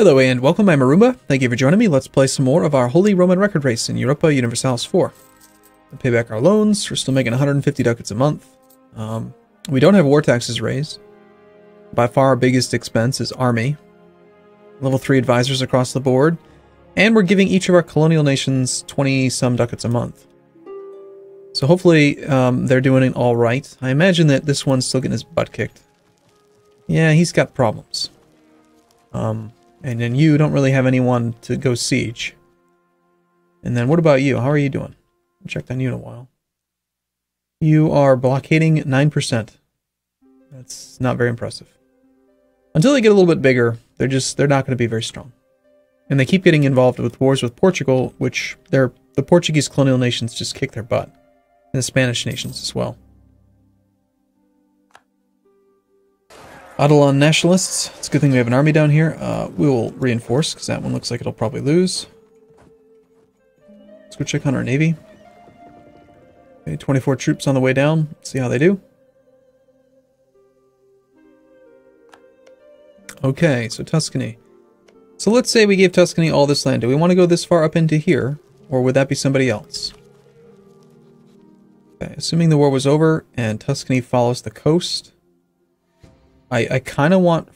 Hello and welcome, I'm Marumba. Thank you for joining me. Let's play some more of our Holy Roman Record Race in Europa Universalis 4. We pay back our loans. We're still making 150 ducats a month. We don't have war taxes raised. By far our biggest expense is army. Level 3 advisors across the board. And we're giving each of our colonial nations 20-some ducats a month. So hopefully they're doing it all right. I imagine that this one's still getting his butt kicked. Yeah, he's got problems. And then you don't really have anyone to go siege. And then what about you? How are you doing? I haven't checked on you in a while. You are blockading 9%. That's not very impressive. Until they get a little bit bigger, they're not going to be very strong. And they keep getting involved with wars with Portugal, which the Portuguese colonial nations just kick their butt. And the Spanish nations as well. Adelon nationalists. It's a good thing we have an army down here. We will reinforce, because that one looks like it'll probably lose. Let's go check on our navy. Okay, 24 troops on the way down. Let's see how they do. Okay, so Tuscany. So let's say we gave Tuscany all this land. Do we want to go this far up into here? Or would that be somebody else? Okay, assuming the war was over and Tuscany follows the coast. I kind of want...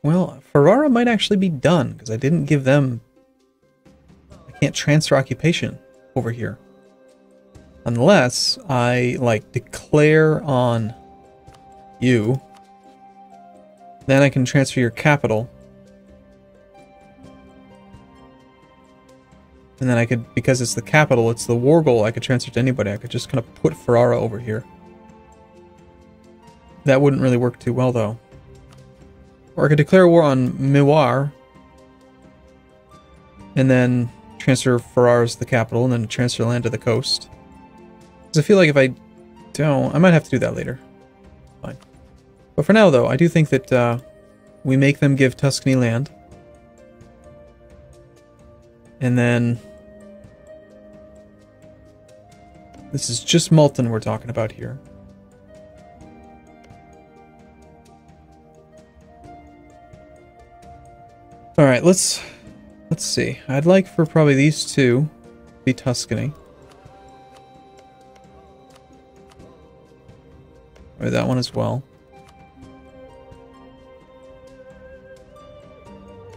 Well, Ferrara might actually be done, because I didn't give them... I can't transfer occupation over here. Unless I, like, declare on you. Then I can transfer your capital. And then I could, because it's the capital, it's the war goal, I could transfer to anybody. I could just kind of put Ferrara over here. That wouldn't really work too well, though. Or I could declare war on Miwar, and then transfer Ferrara as the capital, and then transfer land to the coast. Because I feel like if I don't... I might have to do that later. Fine. But for now, though, I do think that we make them give Tuscany land. And then... This is just Malton we're talking about here. Alright, let's see. I'd like for probably these two to be Tuscany. Or that one as well.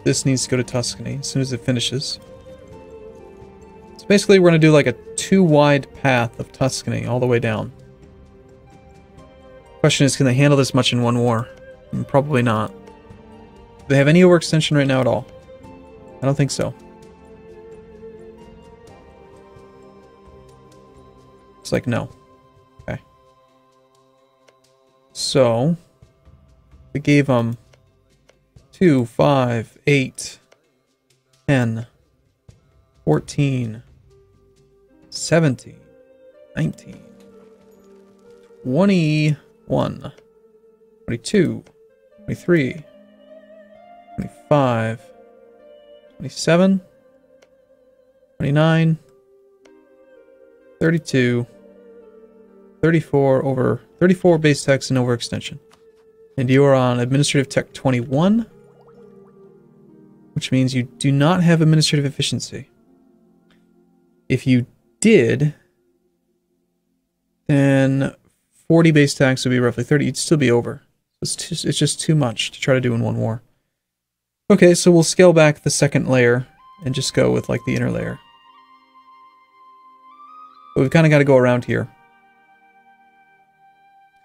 This needs to go to Tuscany as soon as it finishes. So basically we're going to do like a 2-wide path of Tuscany all the way down. Question is, can they handle this much in one war? Probably not. Do they have any overextension right now at all? I don't think so. It's like, no. Okay. So, we gave them 2, 5, 8, 10, 14, 17, 19, 21, 22, 23, 25, 27, 29, 32, 34 over 34 base tax and overextension. And you are on administrative tech 21, which means you do not have administrative efficiency. If you did, then 40 base tax would be roughly 30. You'd still be over. It's just too much to try to do in one war. Okay, so we'll scale back the second layer and just go with like the inner layer. But we've kind of got to go around here.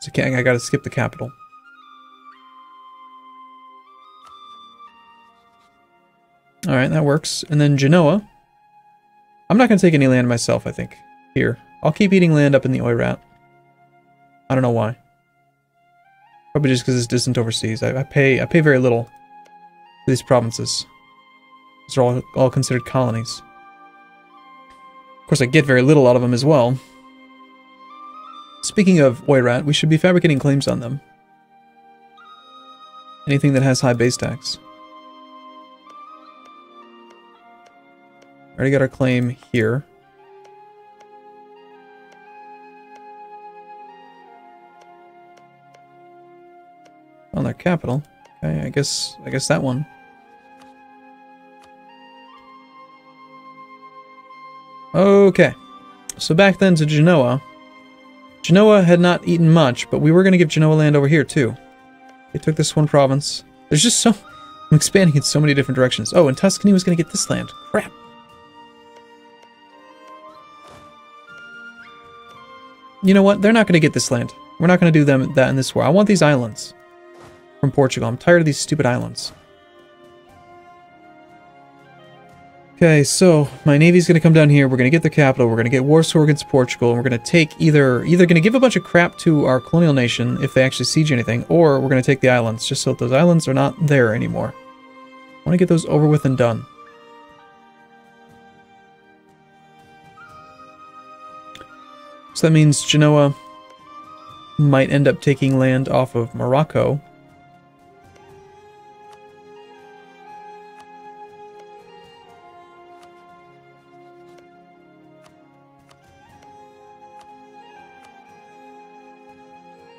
So I got to skip the capital. Alright, that works. And then Genoa. I'm not going to take any land myself, I think. Here. I'll keep eating land up in the Oirat. I don't know why. Probably just because it's distant overseas. I pay very little. These provinces. These are all considered colonies. Of course, I get very little out of them as well. Speaking of Oirat, we should be fabricating claims on them. Anything that has high base tax. Already got our claim here. On their capital. Okay, I guess that one. Okay. So back then to Genoa. Genoa had not eaten much, but we were going to give Genoa land over here too. They took this one province. There's just so... I'm expanding in so many different directions. Oh, and Tuscany was going to get this land. Crap. You know what? They're not going to get this land. We're not going to do that in this war. I want these islands from Portugal. I'm tired of these stupid islands. Okay, so my navy's going to come down here. We're going to get the capital. We're going to get Warsaw against Portugal. And we're going to take either going to give a bunch of crap to our colonial nation if they actually siege anything, or we're going to take the islands just so that those islands are not there anymore. I want to get those over with and done. So that means Genoa might end up taking land off of Morocco.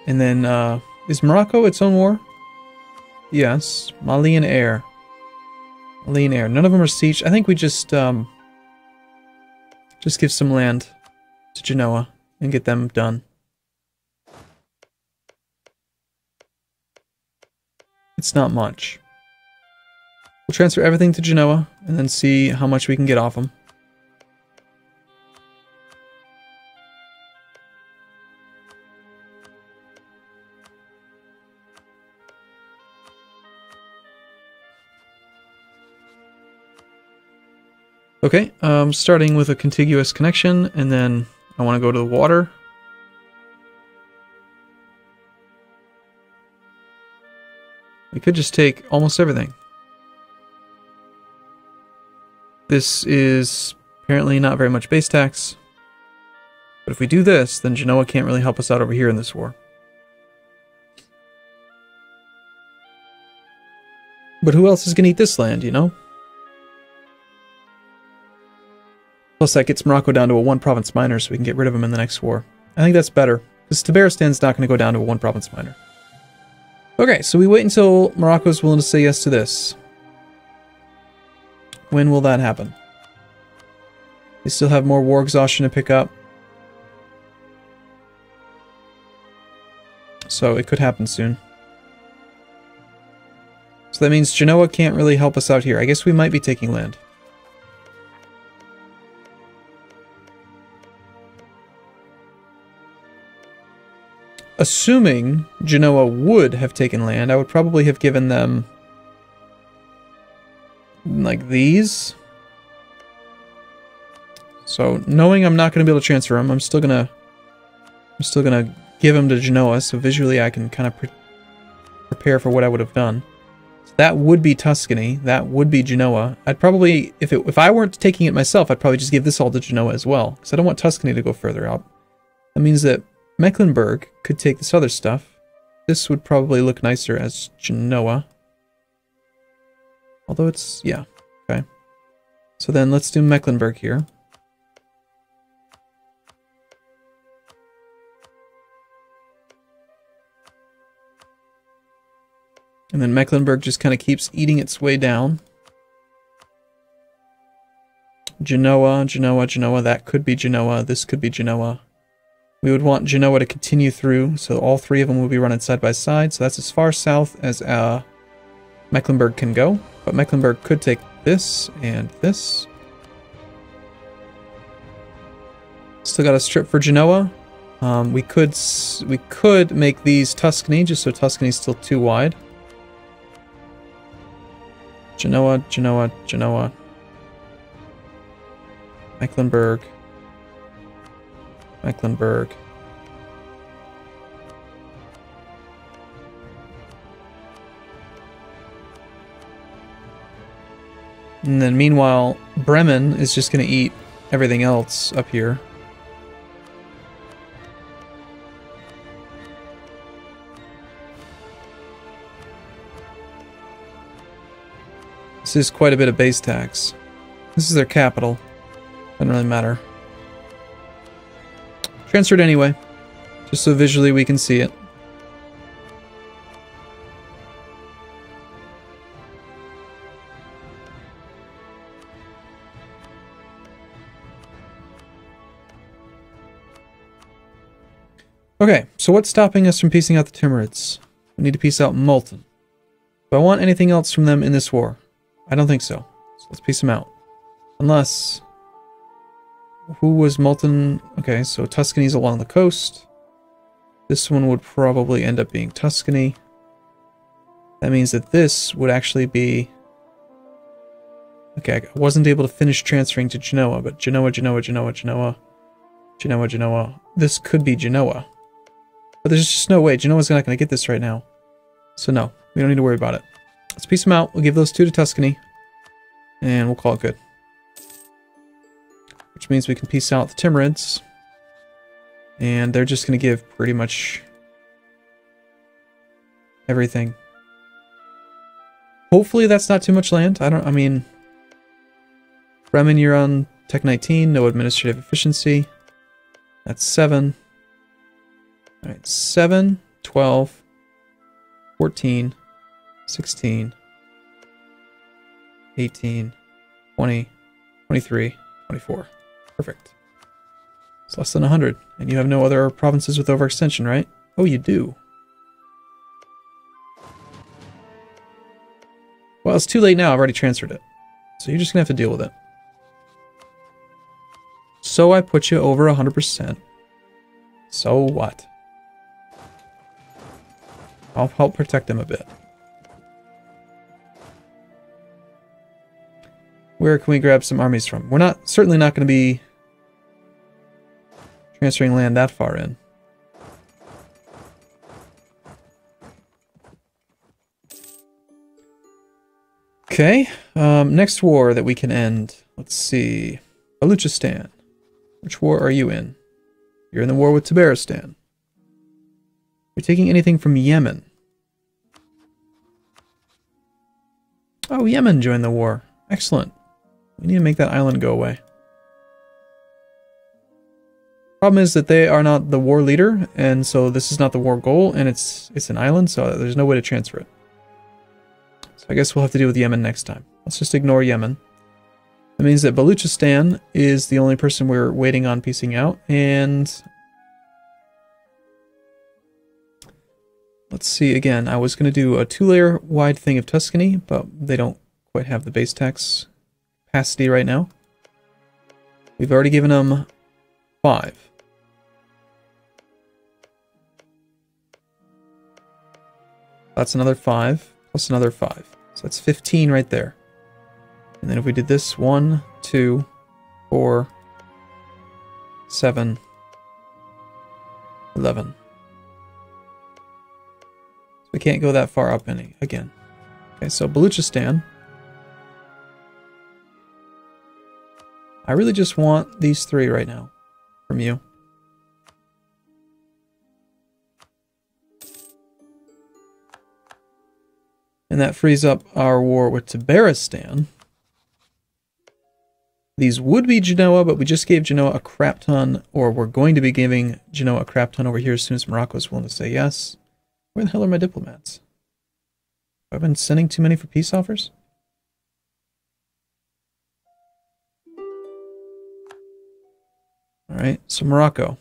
And then, is Morocco its own war? Yes. Malian Air. Malian Air. None of them are sieged. I think we just give some land to Genoa and get them done. It's not much. We'll transfer everything to Genoa and then see how much we can get off them. Okay, starting with a contiguous connection, and then I want to go to the water. We could just take almost everything. This is apparently not very much base tax. But if we do this, then Genoa can't really help us out over here in this war. But who else is going to eat this land, you know? Plus that gets Morocco down to a one-province minor, so we can get rid of him in the next war. I think that's better, because Tabaristan's not going to go down to a one-province minor. Okay, so we wait until Morocco's willing to say yes to this. When will that happen? They still have more war exhaustion to pick up. So it could happen soon. So that means Genoa can't really help us out here. I guess we might be taking land. Assuming Genoa would have taken land, I would probably have given them like these. So knowing I'm not going to be able to transfer them, I'm still gonna give them to Genoa, so visually I can kind of prepare for what I would have done. So that would be Tuscany. That would be Genoa. I'd probably, if I weren't taking it myself, I'd probably just give this all to Genoa as well, because I don't want Tuscany to go further out. That means that Mecklenburg could take this other stuff. This would probably look nicer as Genoa. Although it's, yeah, okay. So then let's do Mecklenburg here. And then Mecklenburg just kind of keeps eating its way down. Genoa, Genoa, Genoa, that could be Genoa, this could be Genoa. We would want Genoa to continue through, so all three of them will be running side by side. So that's as far south as Mecklenburg can go. But Mecklenburg could take this and this. Still got a strip for Genoa. We could make these Tuscany, just so Tuscany's still too wide. Genoa, Genoa, Genoa. Mecklenburg. Mecklenburg. And then meanwhile, Bremen is just going to eat everything else up here. This is quite a bit of base tax. This is their capital. Doesn't really matter. Transferred anyway, just so visually we can see it. Okay, so what's stopping us from piecing out the Timurids? We need to piece out Multan. Do I want anything else from them in this war? I don't think so. So let's piece them out. Unless... Who was Multan? Okay, so Tuscany's along the coast. This one would probably end up being Tuscany. That means that this would actually be... Okay, I wasn't able to finish transferring to Genoa, but Genoa. This could be Genoa. But there's just no way. Genoa's not going to get this right now. So no, we don't need to worry about it. Let's piece them out. We'll give those two to Tuscany. And we'll call it good. Which means we can piece out the Timurids. And they're just going to give pretty much everything. Hopefully that's not too much land. I mean... Bremen, you're on Tech 19, no administrative efficiency. That's 7. Alright, 7, 12, 14, 16, 18, 20, 23, 24. Perfect. It's less than 100. And you have no other provinces with overextension, right? Oh, you do. Well, it's too late now. I've already transferred it. So you're just going to have to deal with it. So I put you over 100%. So what? I'll help protect them a bit. Where can we grab some armies from? We're certainly not going to be transferring land that far in. Okay, next war that we can end. Let's see. Baluchistan. Which war are you in? You're in the war with Tabaristan. You're taking anything from Yemen. Oh, Yemen joined the war. Excellent. We need to make that island go away. Problem is that they are not the war leader, and so this is not the war goal, and it's an island, so there's no way to transfer it. So I guess we'll have to deal with Yemen next time. Let's just ignore Yemen. That means that Baluchistan is the only person we're waiting on piecing out, and... Let's see, again, I was going to do a 2-layer wide thing of Tuscany, but they don't quite have the base tax capacity right now. We've already given them 5. That's another 5, plus another 5. So that's 15 right there. And then if we did this, 1, 2, 4, 7, 11. We can't go that far up again. Okay, so Baluchistan. I really just want these 3 right now from you. And that frees up our war with Tabaristan. These would be Genoa, but we just gave Genoa a crap ton, or we're going to be giving Genoa a crap ton over here as soon as Morocco is willing to say yes. Where the hell are my diplomats? Have I been sending too many for peace offers? Alright, so Morocco.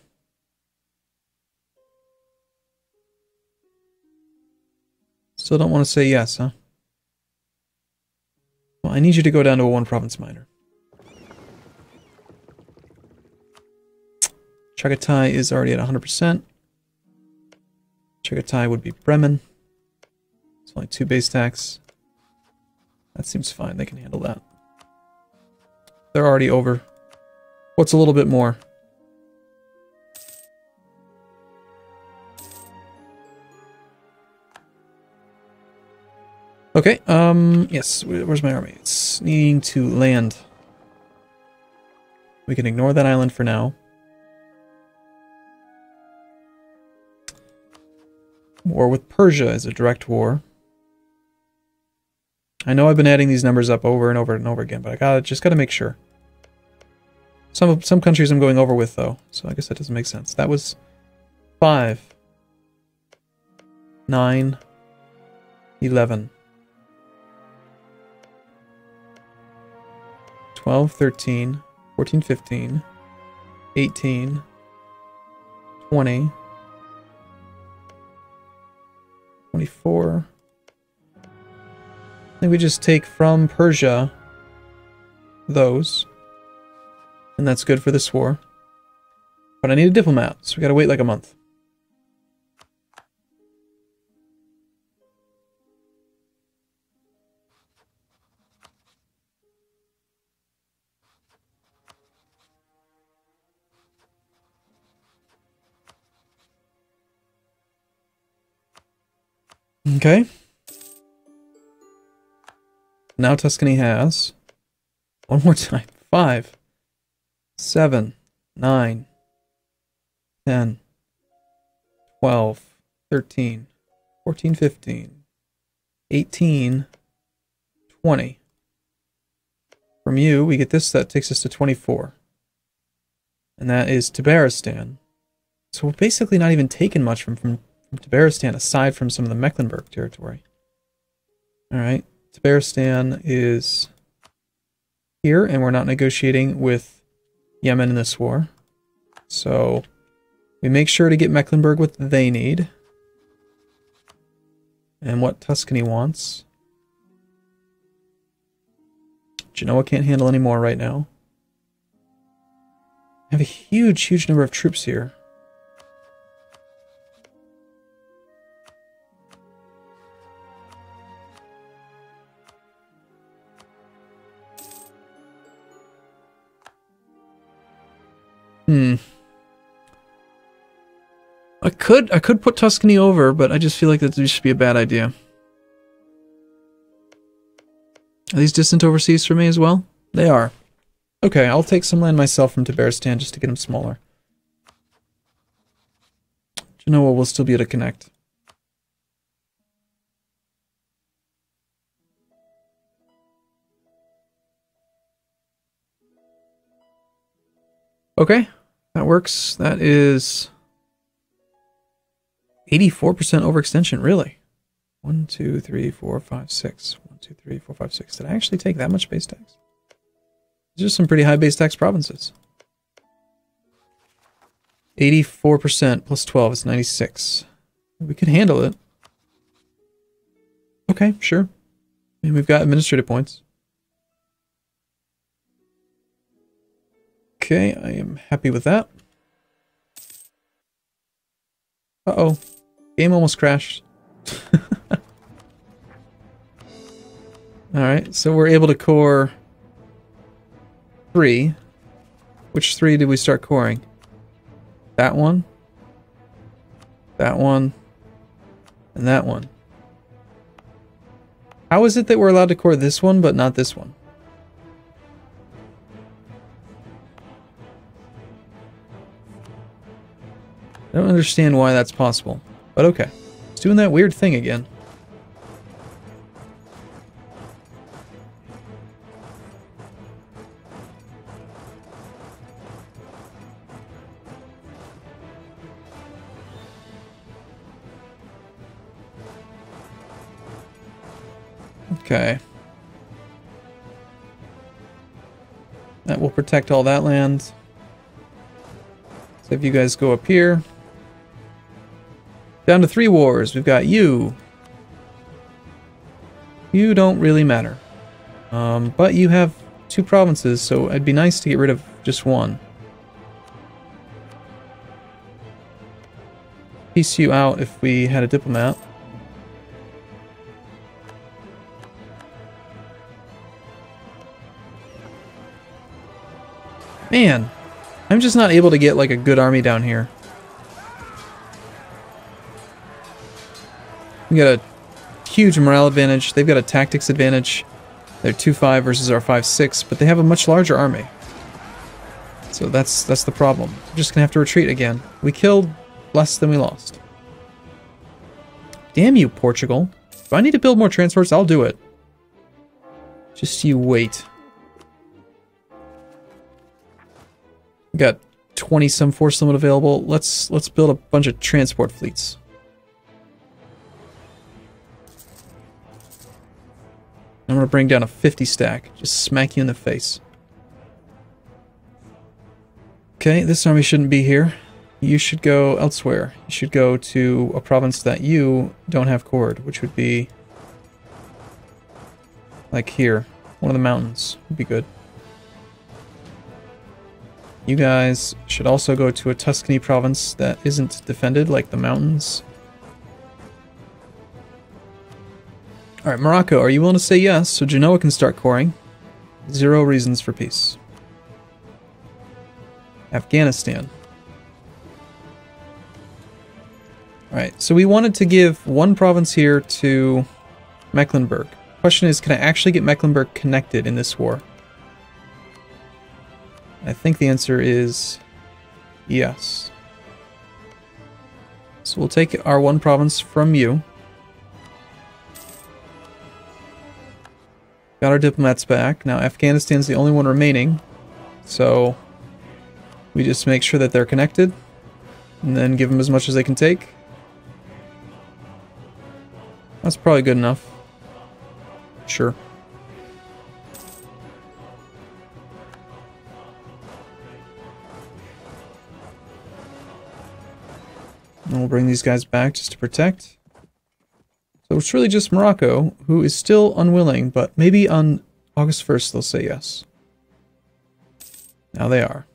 Still don't want to say yes, huh? Well, I need you to go down to a 1-province minor. Chagatai is already at 100%. Chagatai would be Bremen. It's only 2 base tax. That seems fine. They can handle that. They're already over. What's a little bit more? Okay, yes, where's my army? It's needing to land. We can ignore that island for now. War with Persia is a direct war. I know I've been adding these numbers up over and over and over again, but I just gotta make sure. Some countries I'm going over with though, so I guess that doesn't make sense. That was 5, 9, 11, 12, 13, 14, 15, 18, 20, 24. I think we just take from Persia those. And that's good for this war. But I need a diplomat, so we gotta wait like a month. Okay. Now Tuscany has, one more time, 5, 7, 9, 10, 12, 13, 14, 15, 18, 20. From you, we get this, that takes us to 24. And that is Tabaristan. So we're basically not even taking much from Tabaristan, aside from some of the Mecklenburg territory. Alright, Tabaristan is here, and we're not negotiating with Yemen in this war. So we make sure to get Mecklenburg what they need. And what Tuscany wants. Genoa can't handle any more right now. I have a huge number of troops here. I could put Tuscany over, but I just feel like that would just be a bad idea. Are these distant overseas for me as well? They are. Okay, I'll take some land myself from Tabaristan just to get them smaller. Genoa will still be able to connect. Okay, that works. That is 84% overextension, really. 1, 2, 3, 4, 5, 6. 1, 2, 3, 4, 5, 6. Did I actually take that much base tax? These are some pretty high base tax provinces. 84% plus 12 is 96. We could handle it. Okay, sure. And we've got administrative points. Okay, I am happy with that. Uh-oh. Game almost crashed. Alright, so we're able to core 3. Which 3 did we start coring? That one, and that one. How is it that we're allowed to core this one, but not this one? I don't understand why that's possible, but okay. It's doing that weird thing again. Okay. That will protect all that land. So if you guys go up here. Down to 3 wars. We've got you. You don't really matter. But you have 2 provinces, so it'd be nice to get rid of just one. Piece you out if we had a diplomat. Man, I'm just not able to get like a good army down here. We got a huge morale advantage. They've got a tactics advantage. They're 2-5 versus our 5-6, but they have a much larger army. So that's the problem. We're just gonna have to retreat again. We killed less than we lost. Damn you, Portugal. If I need to build more transports, I'll do it. Just you wait. We got 20-some force limit available. Let's build a bunch of transport fleets. I'm gonna bring down a 50 stack. Just smack you in the face. Okay, this army shouldn't be here. you should go elsewhere. You should go to a province that you don't have cored, which would be like here. One of the mountains would be good. You guys should also go to a Tuscany province that isn't defended, like the mountains. Alright, Morocco, are you willing to say yes so Genoa can start coring? 0 reasons for peace. Afghanistan. Alright, so we wanted to give one province here to Mecklenburg. Question is, can I actually get Mecklenburg connected in this war? I think the answer is yes. So we'll take our one province from you. Got our diplomats back. Now Afghanistan's the only one remaining. So we just make sure that they're connected. And then give them as much as they can take. That's probably good enough. Sure. And we'll bring these guys back just to protect. So it's really just Morocco, who is still unwilling, but maybe on August 1st they'll say yes. Now they are.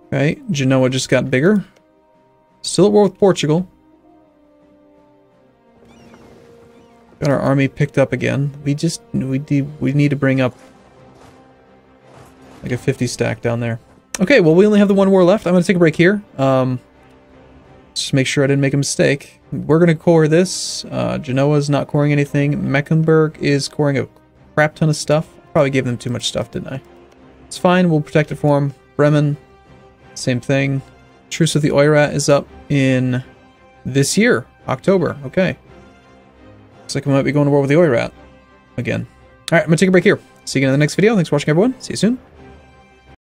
Okay, Genoa just got bigger. Still at war with Portugal. Got our army picked up again. We need to bring up like a 50 stack down there. Okay, well we only have the one war left. I'm gonna take a break here. Just make sure I didn't make a mistake. We're gonna core this. Genoa's not coring anything. Mecklenburg is coring a crap ton of stuff. Probably gave them too much stuff, didn't I? It's fine, we'll protect it for them. Bremen, same thing. Truce with the Oirat is up in this year, October. Okay. Looks like we might be going to war with the Oirat again. Alright, I'm gonna take a break here. See you again in the next video. Thanks for watching, everyone. See you soon.